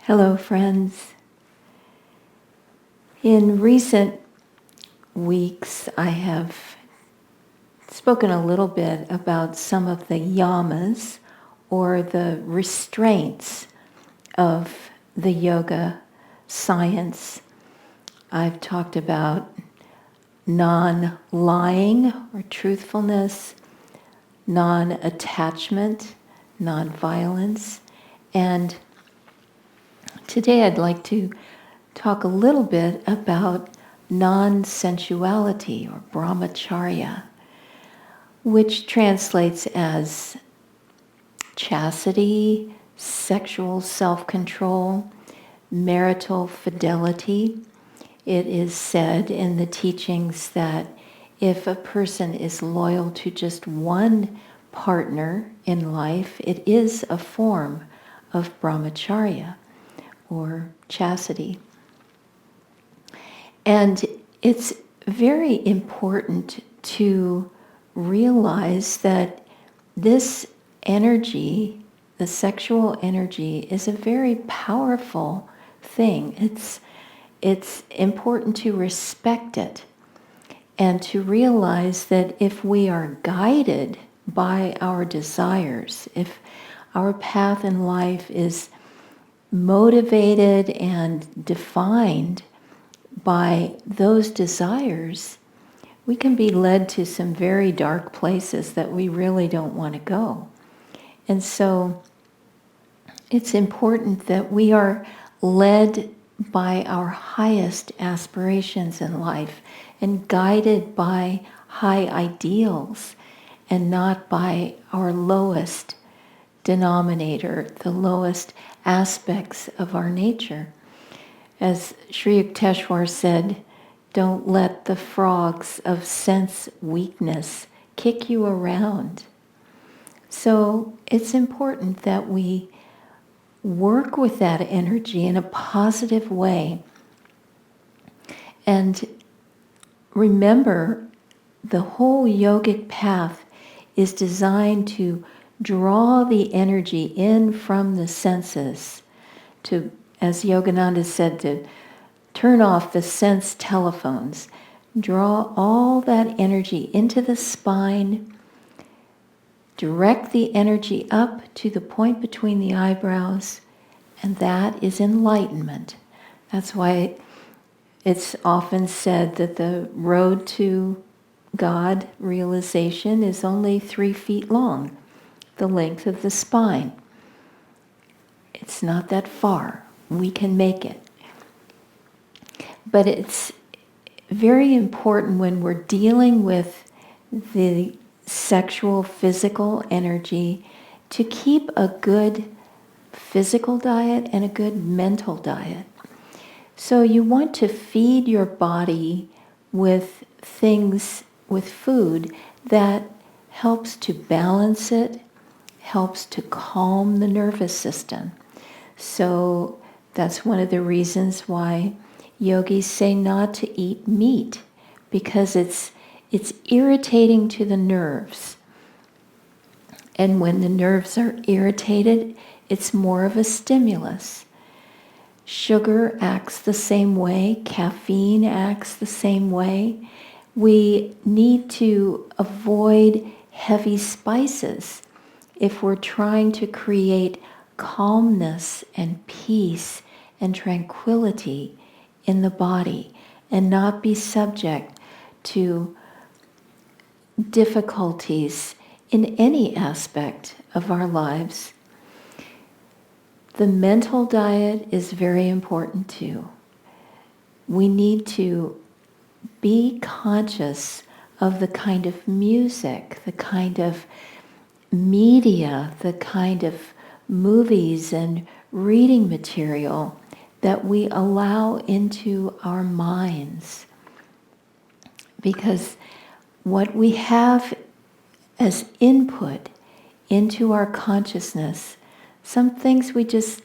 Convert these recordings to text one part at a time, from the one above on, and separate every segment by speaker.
Speaker 1: Hello, friends. In recent weeks, I have spoken a little bit about some of the yamas, or the restraints of the yoga science. I've talked about non-lying or truthfulness, non-attachment, non-violence, and today I'd like to talk a little bit about non-sensuality or Brahmacharya, which translates as chastity, sexual self-control, marital fidelity. It is said in the teachings that if a person is loyal to just one partner in life, it is a form of Brahmacharya or chastity. And it's very important to realize that this energy, the sexual energy, is a very powerful thing. It's important to respect it and to realize that if we are guided by our desires, if our path in life is motivated and defined by those desires, we can be led to some very dark places that we really don't want to go. And so it's important that we are led by our highest aspirations in life and guided by high ideals and not by our lowest denominator, the lowest aspects of our nature. As Sri Yukteswar said, don't let the frogs of sense weakness kick you around. So it's important that we work with that energy in a positive way. And remember, the whole yogic path is designed to draw the energy in from the senses, to, as Yogananda said, to turn off the sense telephones, draw all that energy into the spine, direct the energy up to the point between the eyebrows, and that is enlightenment. That's why it's often said that the road to God realization is only 3 feet long, the length of the spine. It's not that far. We can make it. But it's very important when we're dealing with the sexual, physical energy to keep a good physical diet and a good mental diet. So you want to feed your body with things, with food that helps to balance it, helps to calm the nervous system. So that's one of the reasons why yogis say not to eat meat, because it's irritating to the nerves. And when the nerves are irritated, it's more of a stimulus. Sugar acts the same way, caffeine acts the same way. We need to avoid heavy spices if we're trying to create calmness and peace and tranquility in the body and not be subject to difficulties in any aspect of our lives. The mental diet is very important too. We need to be conscious of the kind of music, the kind of media, the kind of movies and reading material that we allow into our minds. Because what we have as input into our consciousness, some things we just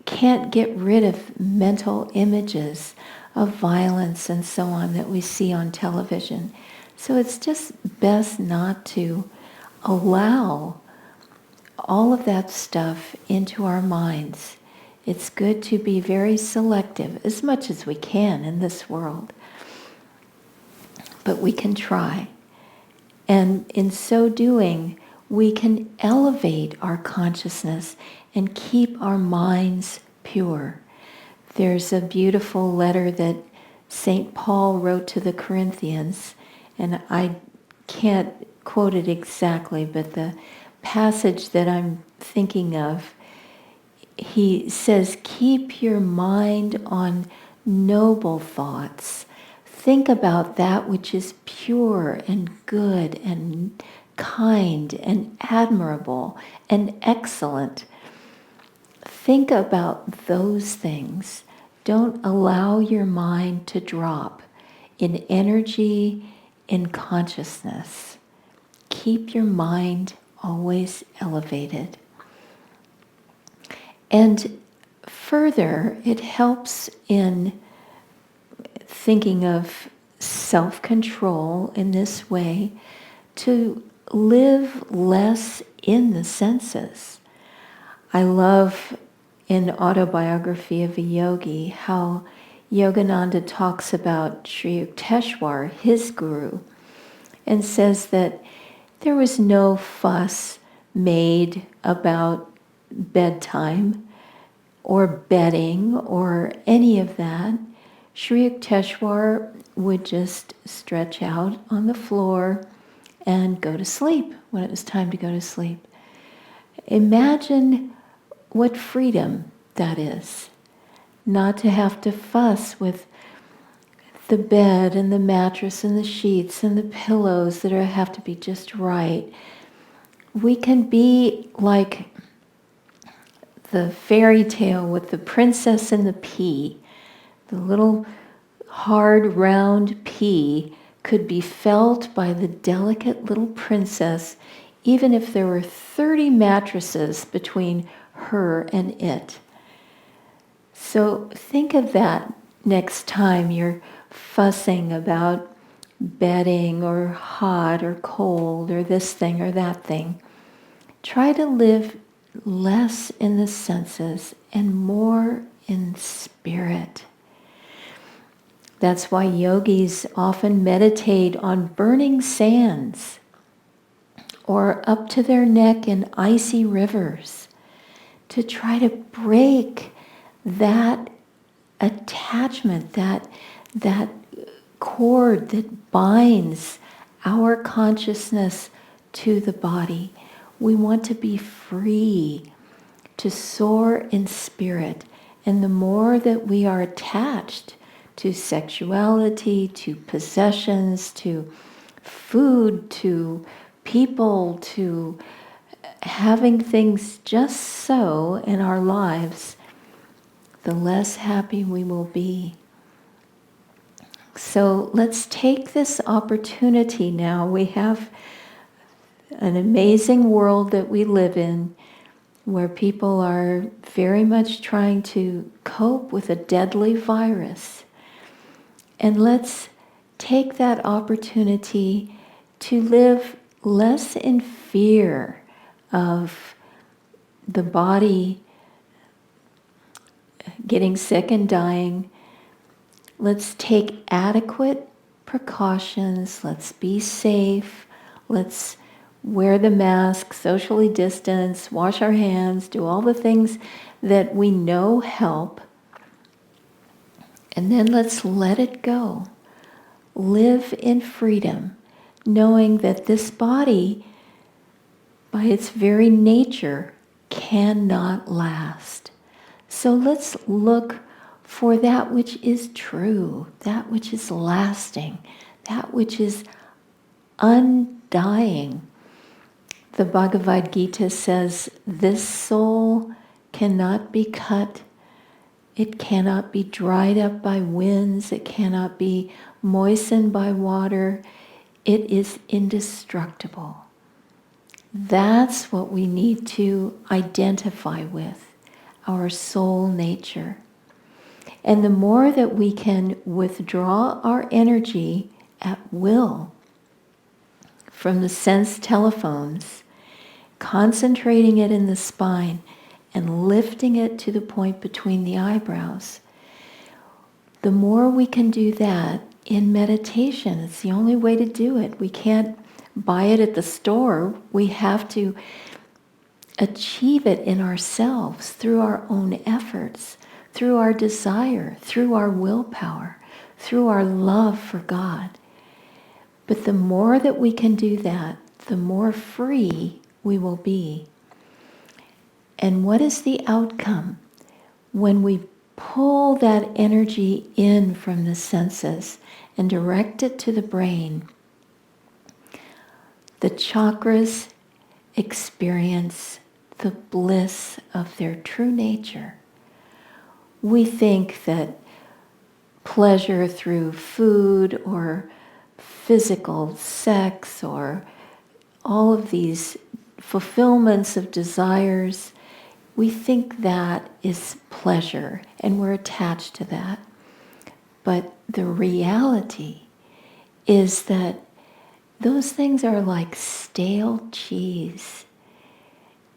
Speaker 1: can't get rid of, mental images of violence and so on that we see on television. So it's just best not to allow all of that stuff into our minds. It's good to be very selective, as much as we can in this world. But we can try. And in so doing, we can elevate our consciousness and keep our minds pure. There's a beautiful letter that St. Paul wrote to the Corinthians, and I can't quote it exactly, but the passage that I'm thinking of, he says, keep your mind on noble thoughts. Think about that which is pure and good and kind and admirable and excellent. Think about those things. Don't allow your mind to drop in energy, in consciousness. Keep your mind always elevated. And further, it helps in thinking of self-control in this way to live less in the senses. I love in Autobiography of a Yogi how Yogananda talks about Sri Yukteswar, his guru, and says that there was no fuss made about bedtime or bedding or any of that. Sri Yukteswar would just stretch out on the floor and go to sleep when it was time to go to sleep. Imagine what freedom that is, not to have to fuss with the bed and the mattress and the sheets and the pillows that have to be just right. We can be like the fairy tale with the princess and the pea. The little hard round pea could be felt by the delicate little princess even if there were 30 mattresses between her and it. So think of that next time you're fussing about bedding or hot or cold or this thing or that thing. Try to live less in the senses and more in spirit. That's why yogis often meditate on burning sands or up to their neck in icy rivers to try to break that attachment, that cord that binds our consciousness to the body. We want to be free, to soar in spirit. And the more that we are attached to sexuality, to possessions, to food, to people, to having things just so in our lives, the less happy we will be. So let's take this opportunity now. We have an amazing world that we live in where people are very much trying to cope with a deadly virus. And let's take that opportunity to live less in fear of the body getting sick and dying. Let's take adequate precautions. Let's be safe. Let's wear the mask, socially distance, wash our hands, do all the things that we know help. And then let's let it go. Live in freedom, knowing that this body, by its very nature, cannot last. So let's look for that which is true, that which is lasting, that which is undying. The Bhagavad Gita says, this soul cannot be cut, it cannot be dried up by winds, it cannot be moistened by water, it is indestructible. That's what we need to identify with, our soul nature. And the more that we can withdraw our energy at will from the sense telephones, concentrating it in the spine, and lifting it to the point between the eyebrows. The more we can do that in meditation, it's the only way to do it. We can't buy it at the store. We have to achieve it in ourselves through our own efforts, through our desire, through our willpower, through our love for God. But the more that we can do that, the more free we will be. And what is the outcome? When we pull that energy in from the senses and direct it to the brain, the chakras experience the bliss of their true nature. We think that pleasure through food or physical sex or all of these fulfillments of desires, we think that is pleasure and we're attached to that. But the reality is that those things are like stale cheese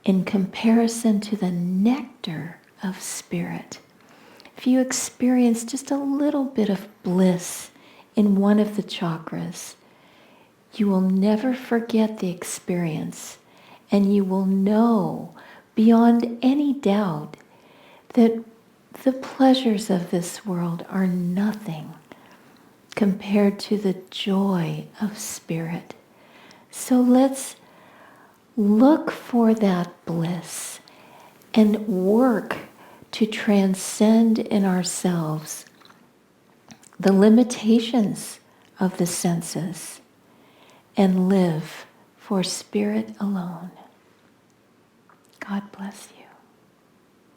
Speaker 1: in comparison to the nectar of spirit. If you experience just a little bit of bliss in one of the chakras, you will never forget the experience, and you will know beyond any doubt that the pleasures of this world are nothing compared to the joy of spirit. So let's look for that bliss and work to transcend in ourselves the limitations of the senses and live for spirit alone. God bless you.